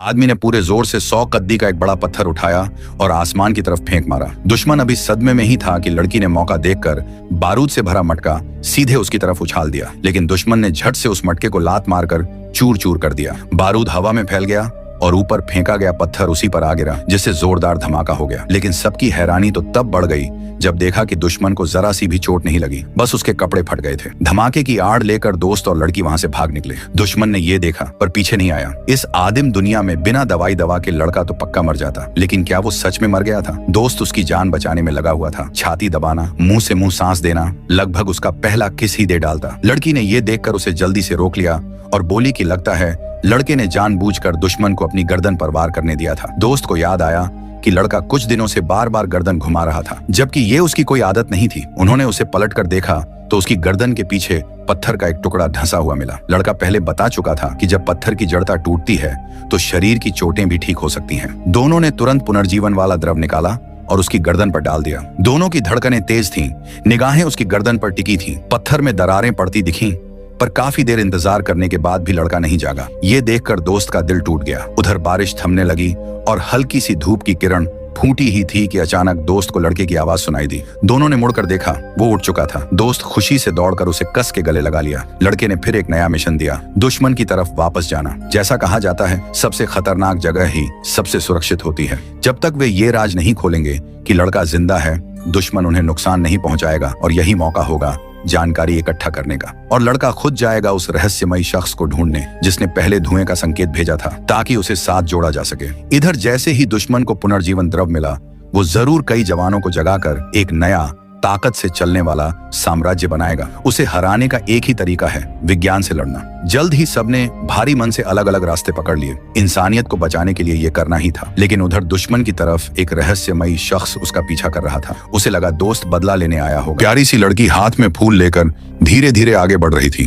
आदमी ने पूरे जोर से 100 कद्दी का एक बड़ा पत्थर उठाया और आसमान की तरफ फेंक मारा। दुश्मन अभी सदमे में ही था कि लड़की ने मौका देखकर बारूद से भरा मटका सीधे उसकी तरफ उछाल दिया, लेकिन दुश्मन ने झट से उस मटके को लात मारकर चूर चूर कर दिया। बारूद हवा में फैल गया और ऊपर फेंका गया पत्थर उसी पर आ गिरा, जिससे जोरदार धमाका हो गया। लेकिन सबकी हैरानी तो तब बढ़ गई जब देखा कि दुश्मन को जरा सी भी चोट नहीं लगी, बस उसके कपड़े फट गए थे। धमाके की आड़ लेकर दोस्त और लड़की वहां से भाग निकले। दुश्मन ने ये देखा पर पीछे नहीं आया। इस आदिम दुनिया में बिना दवाई दवा के लड़का तो पक्का मर जाता, लेकिन क्या वो सच में मर गया था? दोस्त उसकी जान बचाने में लगा हुआ था। छाती दबाना, मुंह से मुंह सांस देना, लगभग उसका पहला किस ही दे डालता। लड़की ने ये देखकर उसे जल्दी से रोक लिया और बोली कि लगता है लड़के ने जानबूझकर दुश्मन को अपनी गर्दन पर वार करने दिया था। दोस्त को याद आया कि लड़का कुछ दिनों से बार बार गर्दन घुमा रहा था, जबकि ये उसकी कोई आदत नहीं थी। उन्होंने उसे पलटकर देखा तो उसकी गर्दन के पीछे पत्थर का एक टुकड़ा धंसा हुआ मिला। लड़का पहले बता चुका था कि जब पत्थर की जड़ता टूटती है तो शरीर की चोटें भी ठीक हो सकती हैं। दोनों ने तुरंत पुनर्जीवन वाला द्रव निकाला और उसकी गर्दन पर डाल दिया। दोनों की धड़कनें तेज थीं, निगाहें उसकी गर्दन पर टिकी थीं। पत्थर में दरारें पड़ती दिखीं, पर काफी देर इंतजार करने के बाद भी लड़का नहीं जागा। ये देखकर दोस्त का दिल टूट गया। उधर बारिश थमने लगी और हल्की सी धूप की किरण फूटी ही थी कि अचानक दोस्त को लड़के की आवाज सुनाई दी। दोनों ने मुड़कर देखा, वो उठ चुका था। दोस्त खुशी से दौड़कर उसे कस के गले लगा लिया। लड़के ने फिर एक नया मिशन दिया, दुश्मन की तरफ वापस जाना। जैसा कहा जाता है, सबसे खतरनाक जगह ही सबसे सुरक्षित होती है। जब तक वे ये राज नहीं खोलेंगे कि लड़का जिंदा है, दुश्मन उन्हें नुकसान नहीं पहुंचाएगा और यही मौका होगा जानकारी इकट्ठा करने का। और लड़का खुद जाएगा उस रहस्यमयी शख्स को ढूंढने जिसने पहले धुएं का संकेत भेजा था, ताकि उसे साथ जोड़ा जा सके। इधर जैसे ही दुश्मन को पुनर्जीवन द्रव मिला, वो जरूर कई जवानों को जगाकर एक नया ताकत से चलने वाला साम्राज्य बनाएगा। उसे हराने का एक ही तरीका है, विज्ञान से लड़ना। जल्द ही सबने भारी मन से अलग अलग रास्ते पकड़ लिए। इंसानियत को बचाने के लिए ये करना ही था। लेकिन उधर दुश्मन की तरफ एक रहस्यमयी शख्स उसका पीछा कर रहा था। उसे लगा दोस्त बदला लेने आया होगा। प्यारी सी लड़की हाथ में फूल लेकर धीरे धीरे आगे बढ़ रही थी,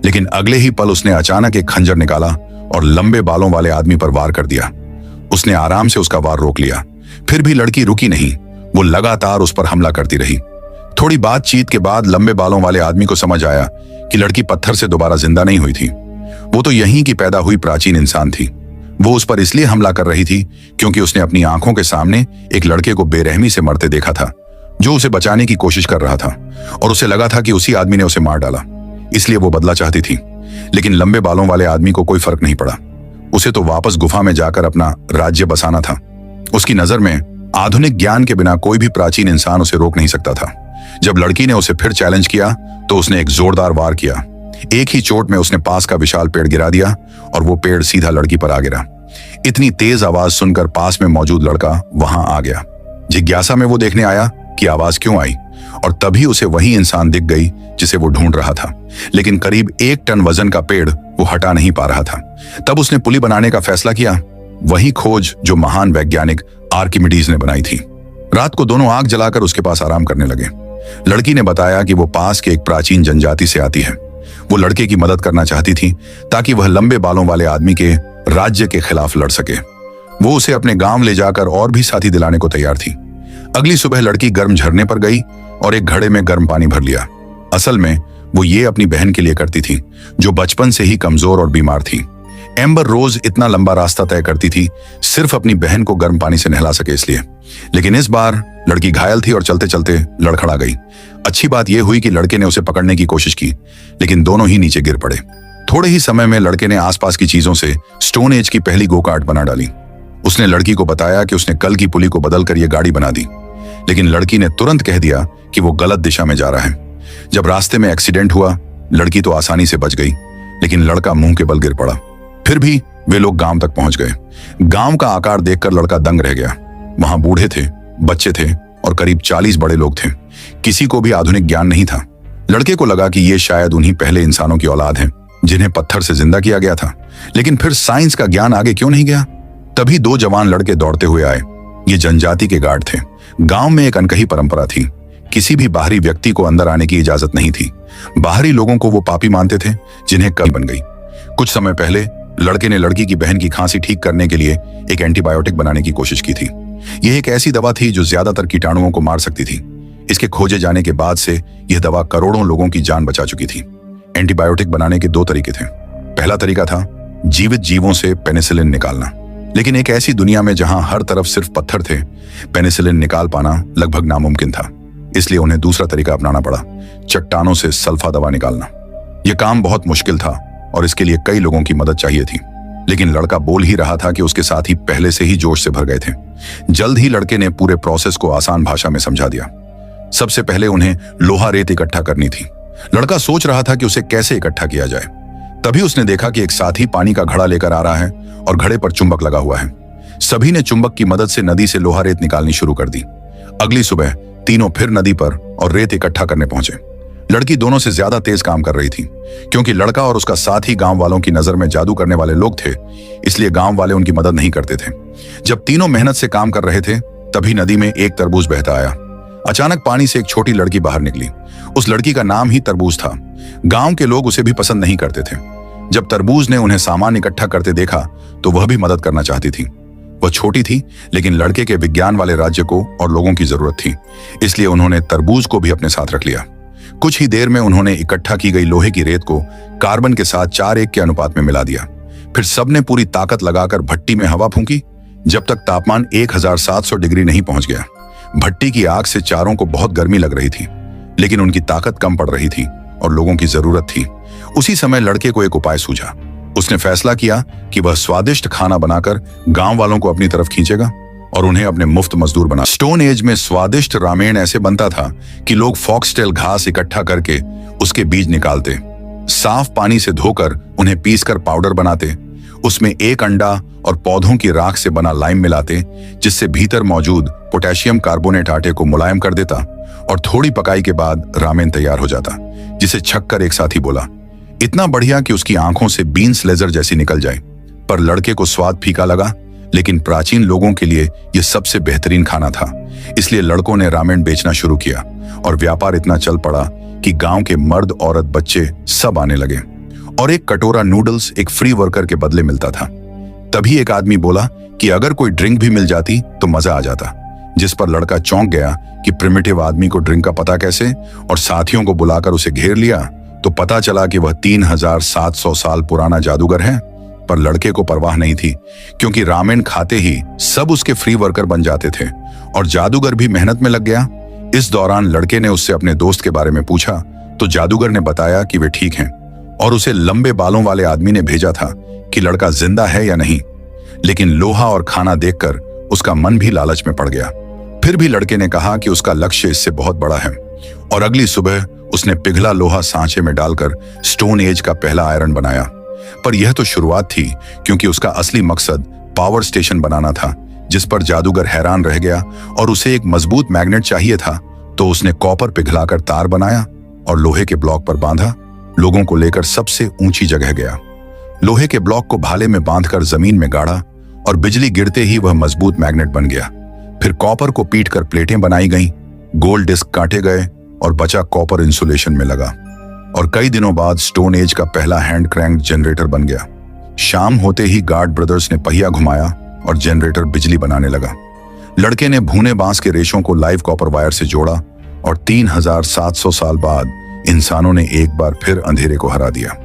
लेकिन अगले ही पल उसने अचानक एक खंजर निकाला और लंबे बालों वाले आदमी पर वार कर दिया। उसने आराम से उसका वार रोक लिया, फिर भी लड़की रुकी नहीं। वो लगातार उस पर हमला करती रही। थोड़ी बातचीत के बाद लंबे बालों वाले आदमी को समझ आया कि लड़की पत्थर से दोबारा जिंदा नहीं हुई थी। वो तो यहीं की पैदा हुई प्राचीन इंसान थी। वो उस पर इसलिए हमला कर रही थी क्योंकि उसने अपनी आंखों के सामने एक लड़के को बेरहमी से मरते देखा था, जो उसे बचाने की कोशिश कर रहा था, और उसे लगा था कि उसी आदमी ने उसे मार डाला। इसलिए वो बदला चाहती थी। लेकिन लंबे बालों वाले आदमी को कोई फर्क नहीं पड़ा। उसे तो वापस गुफा में जाकर अपना राज्य बसाना था। उसकी नजर में आधुनिक ज्ञान के बिना कोई भी प्राचीन इंसान उसे रोक नहीं सकता था। जब लड़की ने उसे फिर चैलेंज किया तो उसने एक जोरदार वार किया। एक ही चोट में उसने पास का विशाल पेड़ गिरा दिया और वो पेड़ सीधा लड़की पर आ गिरा। इतनी तेज आवाज सुनकर पास में मौजूद लड़का वहां आ गया। जिज्ञासा में वो देखने आया कि आवाज क्यों आई, और तभी उसे वही इंसान दिख गई जिसे वो ढूंढ रहा था। लेकिन करीब 1 टन वजन का पेड़ वो हटा नहीं पा रहा था। तब उसने पुली बनाने का फैसला किया, वही खोज जो महान वैज्ञानिक आर्किमिडीज ने बनाई थी। रात को दोनों आग जलाकर उसके पास आराम करने लगे। लड़की ने बताया कि वो पास के एक प्राचीन जनजाति से आती है। वो लड़के की मदद करना चाहती थी ताकि वह लंबे बालों वाले आदमी के राज्य के खिलाफ लड़ सके। वो उसे अपने गांव ले जाकर और भी साथी दिलाने को तैयार थी। अगली सुबह लड़की गर्म झरने पर गई और एक घड़े में गर्म पानी भर लिया। असल में वो ये अपनी बहन के लिए करती थी, जो बचपन से ही कमजोर और बीमार थी। एम्बर रोज इतना लंबा रास्ता तय करती थी सिर्फ अपनी बहन को गर्म पानी से नहला सके इसलिए। लेकिन इस बार लड़की घायल थी और चलते चलते लड़खड़ा गई। अच्छी बात यह हुई कि लड़के ने उसे पकड़ने की कोशिश की, लेकिन दोनों ही नीचे गिर पड़े। थोड़े ही समय में लड़के ने आसपास की चीजों से स्टोन एज की पहली गो कार्ट बना डाली। उसने लड़की को बताया कि उसने कल की पुली को बदलकर यह गाड़ी बना दी, लेकिन लड़की ने तुरंत कह दिया कि वो गलत दिशा में जा रहा है। जब रास्ते में एक्सीडेंट हुआ, लड़की तो आसानी से बच गई, लेकिन लड़का मुंह के बल गिर पड़ा। फिर भी वे लोग गांव तक पहुंच गए। गांव का आकार देखकर लड़का दंग रह गया। वहां बूढ़े थे, बच्चे थे और करीब 40 बड़े लोग थे। किसी को भी आधुनिक ज्ञान नहीं था। लड़के को लगा कि ये शायद उन्हीं पहले इंसानों की औलाद हैं जिन्हें पत्थर से जिंदा किया गया था। लेकिन फिर साइंस का ज्ञान आगे क्यों नहीं गया? तभी 2 जवान लड़के दौड़ते हुए आए। ये जनजाति के गार्ड थे। गांव में एक अनकही परंपरा थी, किसी भी बाहरी व्यक्ति को अंदर आने की इजाजत नहीं थी। बाहरी लोगों को वो पापी मानते थे जिन्हें कमी बन गई। कुछ समय पहले लड़के ने लड़की की बहन की खांसी ठीक करने के लिए एक एंटीबायोटिक बनाने की कोशिश की थी। यह एक ऐसी दवा थी जो ज्यादातर कीटाणुओं को मार सकती थी। इसके खोजे जाने के बाद से यह दवा करोड़ों लोगों की जान बचा चुकी थी। एंटीबायोटिक बनाने के 2 तरीके थे। पहला तरीका था जीवित जीवों से पेनिसिलिन निकालना। लेकिन एक ऐसी दुनिया में जहां हर तरफ सिर्फ पत्थर थे, पेनिसिलिन निकाल पाना लगभग नामुमकिन था। इसलिए उन्हें दूसरा तरीका अपनाना पड़ा, चट्टानों से सल्फा दवा निकालना। यह काम बहुत मुश्किल था और इसके लिए कई लोगों की मदद चाहिए थी, लेकिन लड़का बोल ही रहा था कि उसके साथी पहले से ही जोश से भर गए थे। जल्द ही लड़के ने पूरे प्रोसेस को आसान भाषा में समझा दिया। सबसे पहले उन्हें लोहा रेत इकट्ठा करनी थी। लड़का सोच रहा था कि उसे कैसे इकट्ठा किया जाए। तभी उसने देखा कि एक साथी पानी का घड़ा लेकर आ रहा है और घड़े पर चुंबक लगा हुआ है। सभी ने चुंबक की मदद से नदी से लोहा रेत निकालनी शुरू कर दी। अगली सुबह तीनों फिर नदी पर और रेत इकट्ठा करने पहुंचे। लड़की दोनों से ज्यादा तेज काम कर रही थी, क्योंकि लड़का और उसका साथी गांव वालों की नजर में जादू करने वाले लोग थे, इसलिए गांव वाले उनकी मदद नहीं करते थे। जब तीनों मेहनत से काम कर रहे थे, तभी नदी में एक तरबूज बहता आया। अचानक पानी से एक छोटी लड़की बाहर निकली। उस लड़की का नाम ही तरबूज था। गांव के लोग उसे भी पसंद नहीं करते थे। जब तरबूज ने उन्हें सामान इकट्ठा करते देखा, तो वह भी मदद करना चाहती थी। वह छोटी थी, लेकिन लड़के के विज्ञान वाले राज्य को और लोगों की जरूरत थी, इसलिए उन्होंने तरबूज को भी अपने साथ रख लिया। कुछ ही देर में उन्होंने इकट्ठा की गई लोहे की रेत को कार्बन के साथ 4:1 के अनुपात में मिला दिया। फिर सबने पूरी ताकत लगाकर भट्टी में हवा फूंकी, जब तक तापमान 1700 डिग्री नहीं पहुंच गया। भट्टी की आग से चारों को बहुत गर्मी लग रही थी, लेकिन उनकी ताकत कम पड़ रही थी और लोगों की जरूरत थी। उसी समय लड़के को एक उपाय सूझा। उसने फैसला किया कि वह स्वादिष्ट खाना बनाकर गांव वालों को अपनी तरफ खींचेगा और उन्हें अपने मुफ्त मजदूर बना। स्टोन एज में स्वादिष्ट रामेन ऐसे बनता था कि लोग फॉक्सटेल घास इकट्ठा करके उसके बीज निकालते, साफ पानी से धोकर उन्हें पीसकर पाउडर बनाते, उसमें एक अंडा और पौधों की राख से बना लाइम मिलाते, जिससे भीतर मौजूद पोटेशियम कार्बोनेट आटे को मुलायम कर देता, और थोड़ी पकाई के बाद रामेन तैयार हो जाता, जिसे छककर एक साथी बोला, इतना बढ़िया कि उसकी आंखों से बीन्स लेजर जैसी निकल जाए। पर लड़के को स्वाद फीका लगा, लेकिन प्राचीन लोगों के लिए यह सबसे बेहतरीन खाना था। इसलिए लड़कों ने रामेन बेचना शुरू किया और व्यापार इतना चल पड़ा कि गांव के मर्द, औरत, बच्चे सब आने लगे और एक कटोरा नूडल्स एक फ्री वर्कर के बदले मिलता था। तभी एक आदमी बोला कि अगर कोई ड्रिंक भी मिल जाती तो मजा आ जाता, जिस पर लड़का चौंक गया कि प्रिमिटिव आदमी को ड्रिंक का पता कैसे, और साथियों को बुलाकर उसे घेर लिया तो पता चला कि वह 3700 साल पुराना जादूगर है। पर लड़के को परवाह नहीं थी, क्योंकि रामेन खाते ही सब उसके फ्री वर्कर बन जाते थे और जादूगर भी मेहनत में लग गया। इस दौरान लड़के ने उससे अपने दोस्त के बारे में पूछा तो जादूगर ने बताया कि वे ठीक हैं और उसे लंबे बालों वाले आदमी ने भेजा था कि लड़का जिंदा है या नहीं। लेकिन लोहा और खाना देखकर उसका मन भी लालच में पड़ गया। फिर भी लड़के ने कहा कि उसका लक्ष्य इससे बहुत बड़ा है, और अगली सुबह उसने पिघला लोहा सांचे में डालकर स्टोन एज का पहला आयरन बनाया। पर यह तो शुरुआत थी, क्योंकि उसका असली मकसद पावर स्टेशन बनाना था, जिस पर जादूगर हैरान रह गया और उसे एक मजबूत मैग्नेट चाहिए था। तो उसने कॉपर पिघलाकर तार बनाया और लोहे के ब्लॉक पर बांधा। लोगों को लेकर सबसे ऊंची जगह गया। लोहे के ब्लॉक को भाले में बांधकर जमीन में गाड़ा और बिजली गिरते ही वह मजबूत मैग्नेट बन गया। फिर कॉपर को पीटकर प्लेटें बनाई गईं, गोल डिस्क काटे गए और बचा कॉपर इंसुलेशन में लगा। और कई दिनों बाद स्टोन एज का पहला हैंड क्रैंक जनरेटर बन गया। शाम होते ही गार्ड ब्रदर्स ने पहिया घुमाया और जनरेटर बिजली बनाने लगा। लड़के ने भुने बांस के रेशों को लाइव कॉपर वायर से जोड़ा और 3700 साल बाद इंसानों ने एक बार फिर अंधेरे को हरा दिया।